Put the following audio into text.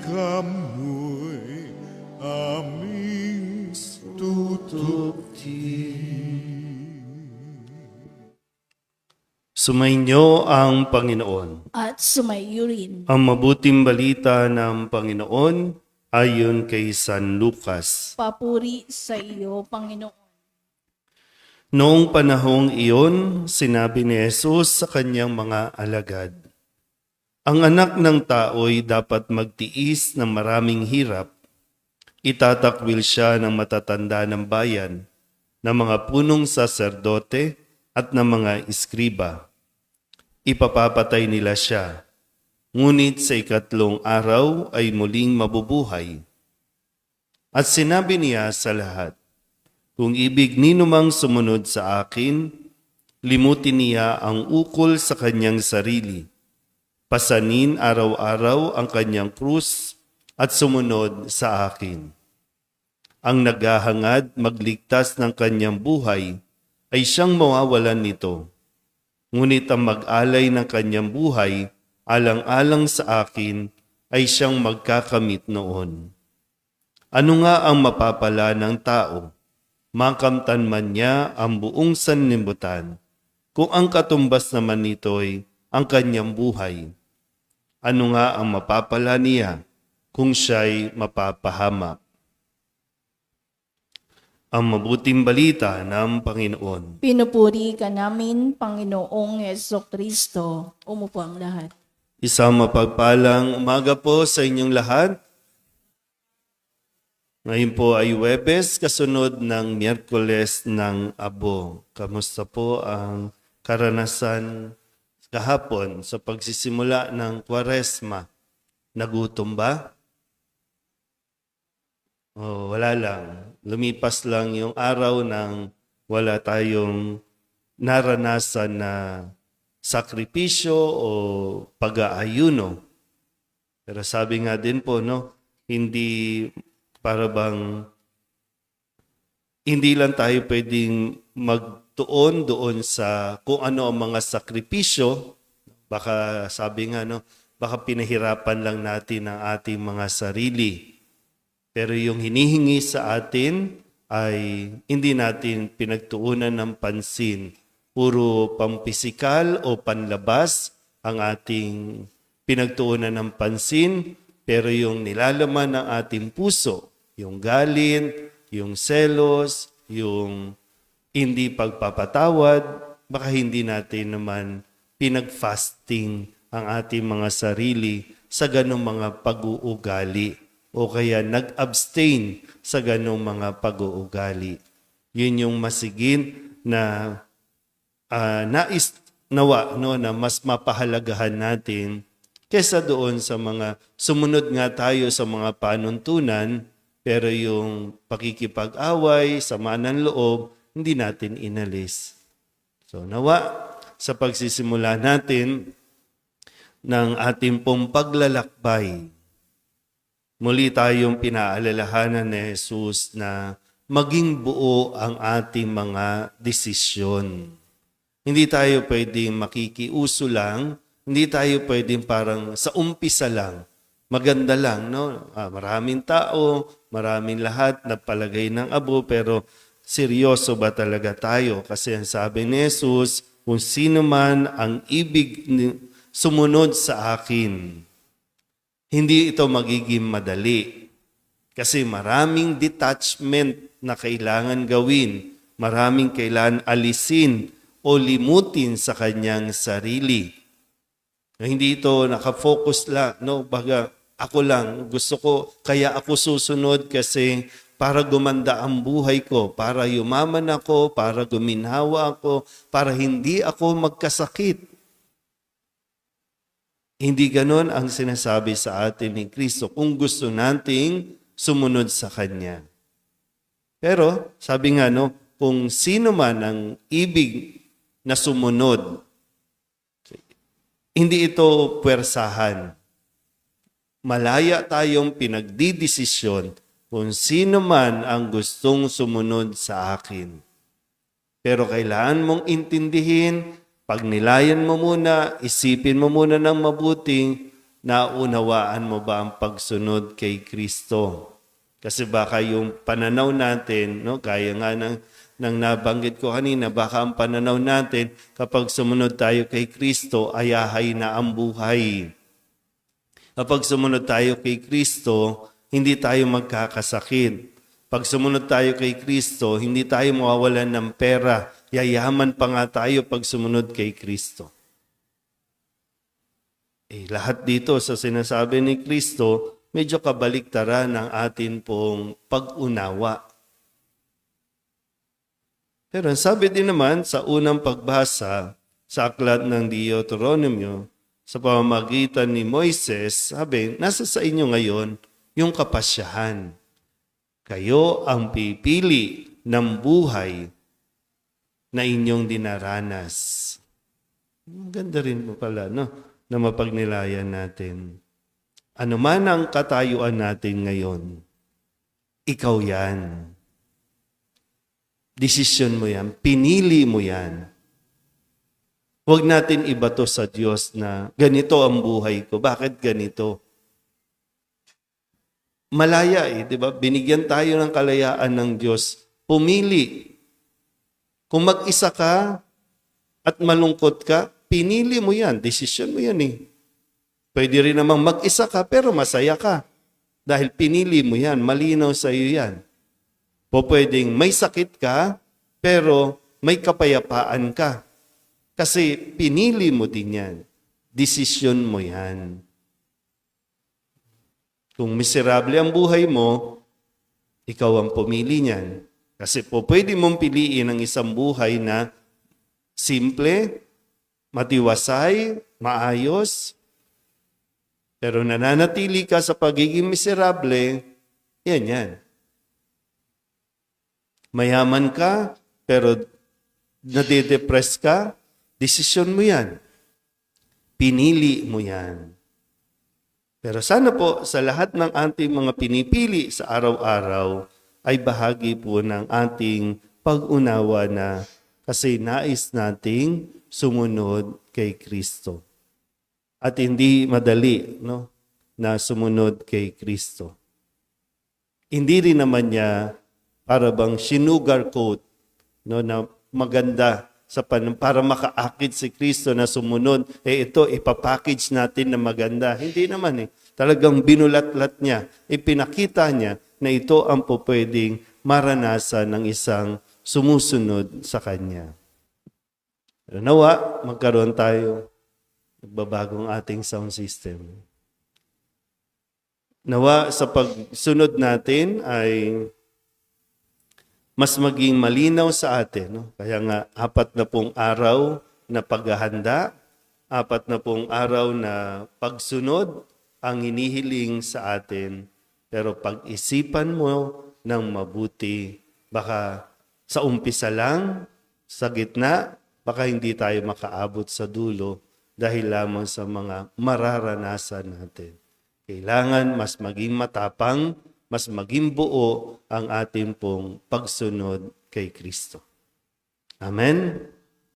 kamo'y aming tutupti. Sumainyo ang Panginoon. At sumayo rin. Ang mabuting balita ng Panginoon ayon kay San Lucas. Papuri sa iyo, Panginoon. Noong panahong iyon, sinabi ni Jesus sa kanyang mga alagad, ang anak ng tao'y dapat magtiis ng maraming hirap. Itatakwil siya ng matatanda ng bayan, ng mga punong saserdote at ng mga iskriba. Ipapapatay nila siya, ngunit sa ikatlong araw ay muling mabubuhay. At sinabi niya sa lahat, kung ibig ninumang sumunod sa akin, limutin niya ang ukol sa kanyang sarili. Pasanin araw-araw ang kanyang krus at sumunod sa akin. Ang naghahangad magligtas ng kanyang buhay ay siyang mawawalan nito. Ngunit ang mag-alay ng kanyang buhay, alang-alang sa akin, ay siyang magkakamit noon. Ano nga ang mapapala ng tao? Makamtan man niya ang buong sanlibutan, kung ang katumbas naman nito'y ang kanyang buhay. Ano nga ang mapapala niya kung siya'y mapapahamak? Ang mabuting balita ng Panginoon. Pinupuri ka namin, Panginoong Jesucristo. Umupo ang lahat. Isang mapagpalang umaga po sa inyong lahat. Ngayon po ay Huwebes, kasunod ng Miyerkules ng Abo. Kamusta po ang karanasan kahapon sa pagsisimula ng Kwaresma? Nagutom ba? Oh, wala lang. Lumipas lang yung araw nang wala tayong naranasan na sakripisyo o pag-aayuno. Pero sabi nga din po, no, hindi para bang hindi lang tayo pwedeng magtuon doon sa kung ano ang mga sakripisyo. Baka sabi nga, no, baka pinahirapan lang natin ang ating mga sarili. Pero yung hinihingi sa atin ay hindi natin pinagtuunan ng pansin. Puro pampisikal o panlabas ang ating pinagtuunan ng pansin, pero yung nilalaman ng ating puso, yung galit, yung selos, yung hindi pagpapatawad, baka hindi natin naman pinag-fasting ang ating mga sarili sa ganong mga pag-uugali o kaya nag-abstain sa ganong mga pag-uugali. Yun yung masigin na nais nawa, no, na mas mapahalagahan natin kesa doon sa mga sumunod nga tayo sa mga panuntunan, pero yung pakikipag-away, sama ng loob, hindi natin inalis. So nawa, sa pagsisimula natin ng ating pong paglalakbay, muli tayong pinaalalahanan ni Jesus na maging buo ang ating mga desisyon. Hindi tayo pwedeng makikiuso lang, hindi tayo pwedeng parang sa umpisa lang, maganda lang, no? Maraming tao, maraming lahat na palagay ng abo, pero seryoso ba talaga tayo? Kasi ang sabi ni Jesus, kung sino man ang ibig sumunod sa akin, hindi ito magiging madali. Kasi maraming detachment na kailangan gawin, maraming kailangan alisin o limutin sa kanyang sarili. Hindi ito nakafocus lang, no? Baga, ako lang, gusto ko, kaya ako susunod kasi para gumanda ang buhay ko, para yumaman ako, para guminhawa ako, para hindi ako magkasakit. Hindi ganon ang sinasabi sa atin ni Kristo kung gusto nating sumunod sa Kanya. Pero, sabi nga, no, kung sino man ang ibig na sumunod, hindi ito puwersahan. Malaya tayong pinagdidesisyon kung sino man ang gustong sumunod sa akin. Pero kailangan mong intindihin, pagnilayan mo muna, isipin mo muna ng mabuting, naunawaan mo ba ang pagsunod kay Kristo? Kasi baka yung pananaw natin, no, gaya nga ng nabanggit ko kanina, baka ang pananaw natin kapag sumunod tayo kay Kristo, ayahay na ang buhay. Kapag sumunod tayo kay Kristo, hindi tayo magkakasakit. Pag sumunod tayo kay Kristo, hindi tayo mawawalan ng pera. Yayaman pa nga tayo pag sumunod kay Kristo. Lahat dito sa sinasabi ni Kristo, medyo kabaliktaran ng atin pong pag-unawa. Pero sabi din naman sa unang pagbasa sa aklat ng Deuteronomio, sa pamamagitan ni Moises, sabi, nasa sa inyo ngayon yung kapasyahan. Kayo ang pipili ng buhay na inyong dinaranas. Ganda rin mo pala, no? Na mapagnilayan natin. Ano man ang katayuan natin ngayon, ikaw yan. Desisyon mo yan. Pinili mo yan. Huwag natin ibato sa Diyos na ganito ang buhay ko. Bakit ganito? Malaya di ba? Binigyan tayo ng kalayaan ng Diyos. Pumili. Kung mag-isa ka at malungkot ka, pinili mo yan. Desisyon mo yan Pwede rin namang mag-isa ka pero masaya ka. Dahil pinili mo yan. Malinaw sa iyo yan. Pwedeng may sakit ka pero may kapayapaan ka. Kasi pinili mo din yan. Desisyon mo yan. Kung miserable ang buhay mo, ikaw ang pumili niyan. Kasi pwede mong piliin ang isang buhay na simple, matiwasay, maayos, pero nananatili ka sa pagiging miserable, yan. Mayaman ka, pero nade-depress ka, desisyon mo yan. Pinili mo yan. Pero sana po sa lahat ng ating mga pinipili sa araw-araw ay bahagi po ng ating pag-unawa na kasi nais nating sumunod kay Kristo. At hindi madali na sumunod kay Kristo. Hindi rin naman niya para bang sinugarcoat na maganda para makaakit si Kristo na sumunod, ito ipapackage natin na maganda. Hindi naman Talagang binulat-lat niya, ipinakita niya na ito ang pwedeng maranasan ng isang sumusunod sa Kanya. Pero nawa, magkaroon tayo, nagbabagong ating sound system. Nawa sa pagsunod natin ay mas maging malinaw sa atin. Kaya nga, 40 araw na paghahanda, 40 araw na pagsunod ang hinihiling sa atin. Pero pag-isipan mo ng mabuti, baka sa umpisa lang, sa gitna, baka hindi tayo makaabot sa dulo dahil lamang sa mga mararanasan natin. Kailangan mas maging matapang, mas maging buo ang ating pong pagsunod kay Kristo. Amen?